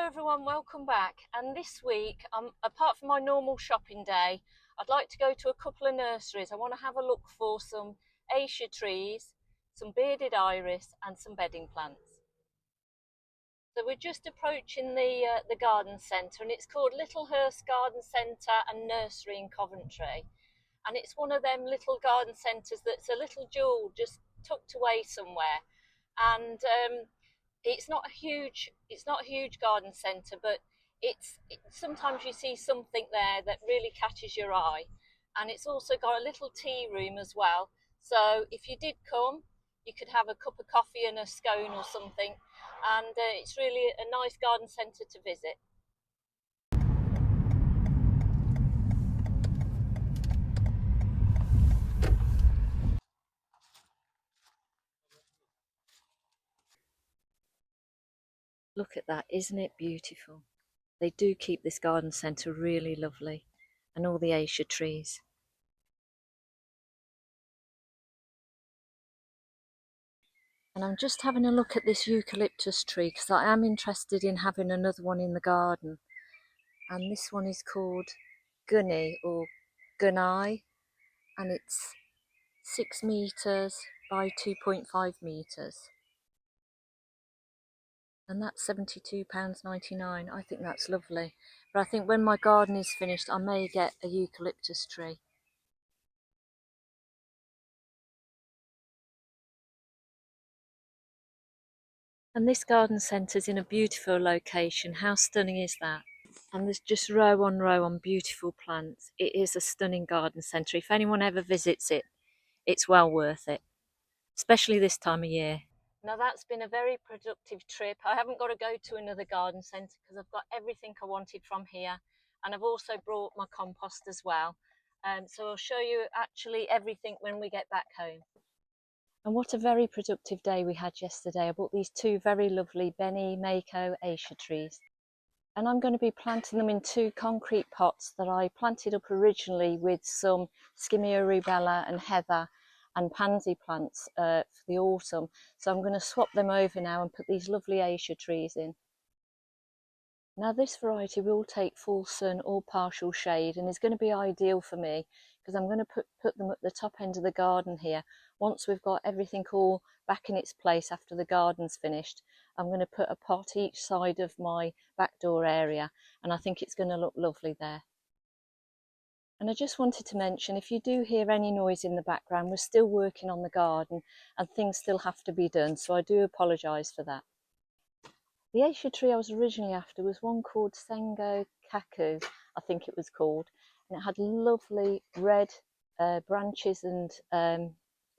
everyone, welcome back. And this week, apart from my normal shopping day, I'd like to go to a couple of nurseries. I want to have a look for some acer trees, some bearded iris and some bedding plants. So we're just approaching the garden centre, and it's called Littlehurst Garden Centre and Nursery in Coventry. And it's one of them little garden centres that's a little jewel just tucked away somewhere. And it's not a huge garden centre, but sometimes you see something there that really catches your eye. And it's also got a little tea room as well, so if you did come, you could have a cup of coffee and a scone or something, and it's really a nice garden centre to visit. Look at that, isn't it beautiful? They do keep this garden centre really lovely, and all the acer trees. And I'm just having a look at this eucalyptus tree because I am interested in having another one in the garden. And this one is called Gunny or Gunai, and it's 6 metres by 2.5 metres. And that's £72.99. I think that's lovely. But I think when my garden is finished, I may get a eucalyptus tree. And this garden centre's in a beautiful location. How stunning is that? And there's just row on beautiful plants. It is a stunning garden centre. If anyone ever visits it, it's well worth it, especially this time of year. Now that's been a very productive trip. I haven't got to go to another garden centre because I've got everything I wanted from here, and I've also brought my compost as well. So I'll show you actually everything when we get back home. And what a very productive day we had yesterday. I bought these two very lovely Beni-maiko acer trees. And I'm going to be planting them in 2 concrete pots that I planted up originally with some Skimmia rubella and heather and pansy plants for the autumn. So I'm going to swap them over now and put these lovely acer trees in. Now this variety will take full sun or partial shade and is going to be ideal for me because I'm going to put them at the top end of the garden here. Once we've got everything all back in its place after the garden's finished, I'm going to put a pot each side of my back door area, and I think it's going to look lovely there. And I just wanted to mention, if you do hear any noise in the background, we're still working on the garden and things still have to be done, so I do apologise for that. The acer tree I was originally after was one called Sengo Kaku, I think it was called, and it had lovely red branches and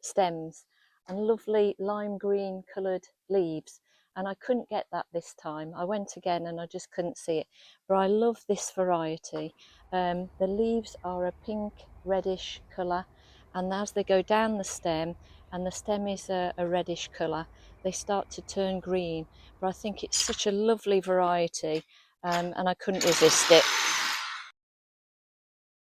stems and lovely lime green coloured leaves, and I couldn't get that this time. I went again and I just couldn't see it, but I love this variety. The leaves are a pink reddish colour, and as they go down the stem, and the stem is a reddish colour, they start to turn green. But I think it's such a lovely variety, and I couldn't resist it.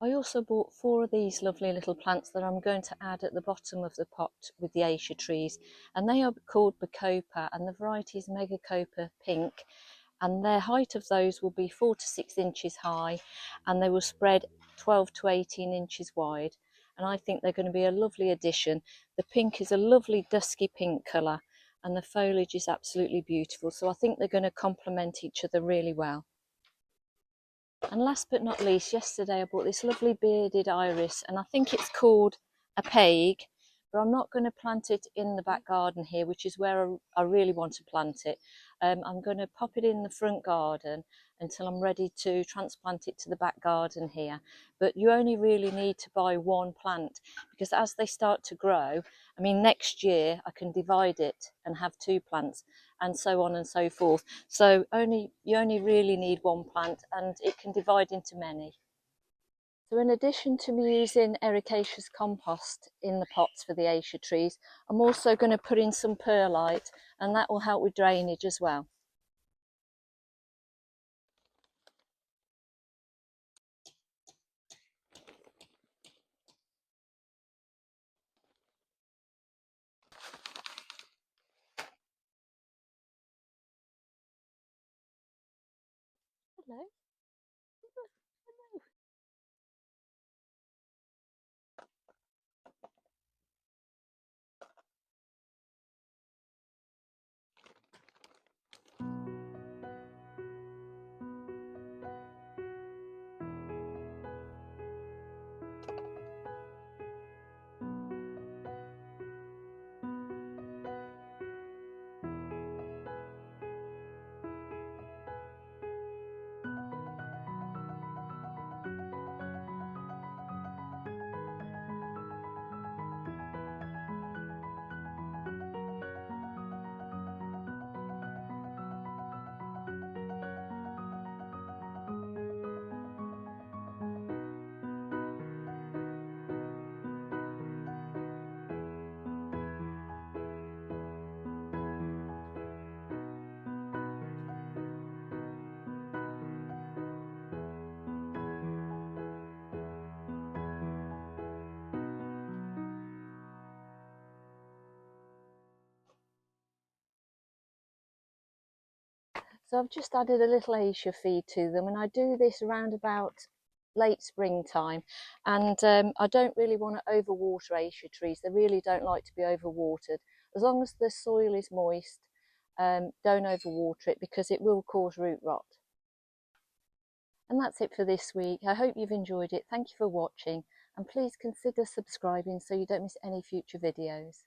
I also bought 4 of these lovely little plants that I'm going to add at the bottom of the pot with the acer trees, and they are called Bacopa, and the variety is Megacopa Pink, and their height of those will be 4 to 6 inches high, and they will spread 12 to 18 inches wide, and I think they're going to be a lovely addition. The pink is a lovely dusky pink colour, and the foliage is absolutely beautiful, so I think they're going to complement each other really well. And last but not least, yesterday I bought this lovely bearded iris, and I think it's called a peg, but I'm not going to plant it in the back garden here, which is where I really want to plant it. I'm going to pop it in the front garden until I'm ready to transplant it to the back garden here. But you only really need to buy 1 plant, because as they start to grow, I mean, next year I can divide it and have 2 plants, and so on and so forth. So you only really need 1 plant, and it can divide into many. So in addition to me using ericaceous compost in the pots for the acer trees, I'm also going to put in some perlite, and that will help with drainage as well. Hello. Hello. So I've just added a little Acer feed to them, and I do this around about late springtime. And I don't really want to overwater Acer trees. They really don't like to be overwatered. As long as the soil is moist, don't overwater it because it will cause root rot. And that's it for this week. I hope you've enjoyed it. Thank you for watching, and please consider subscribing so you don't miss any future videos.